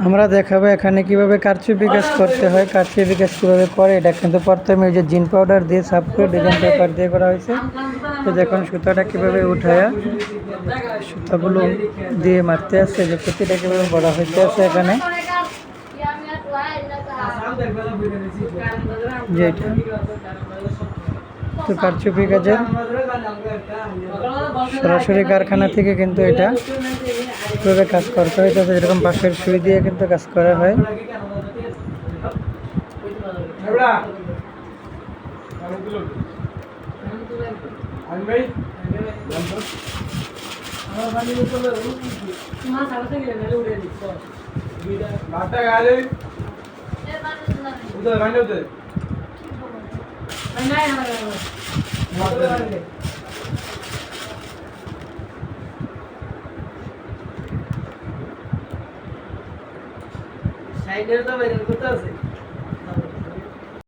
আমরা দেখাবো এখানে কিভাবে কারচুপি কাজ করতে হয়। কারচুপি কাজ কীভাবে করে এটা কিন্তু প্রথমে ওই যে জিন পাউডার দিয়ে সাফ করে ডিজাইন পেপার দিয়ে করা হয়েছে। তো দেখুন সুতাটা কীভাবে উঠায়া সুতাগুলো দিয়ে মারতে আসছে, যে প্রতিটা কীভাবে বড়া হইতে আছে এখানে যেটা। তো কারচুপি কাজের সরাসরি কারখানা থেকে কিন্তু এটা কীভাবে কাজ করতে হয়, তাতে যেরকম বাঁশের সুই দিয়ে কিন্তু কাজ করা হয়। সাইডের তো বাইরে করতে আছে।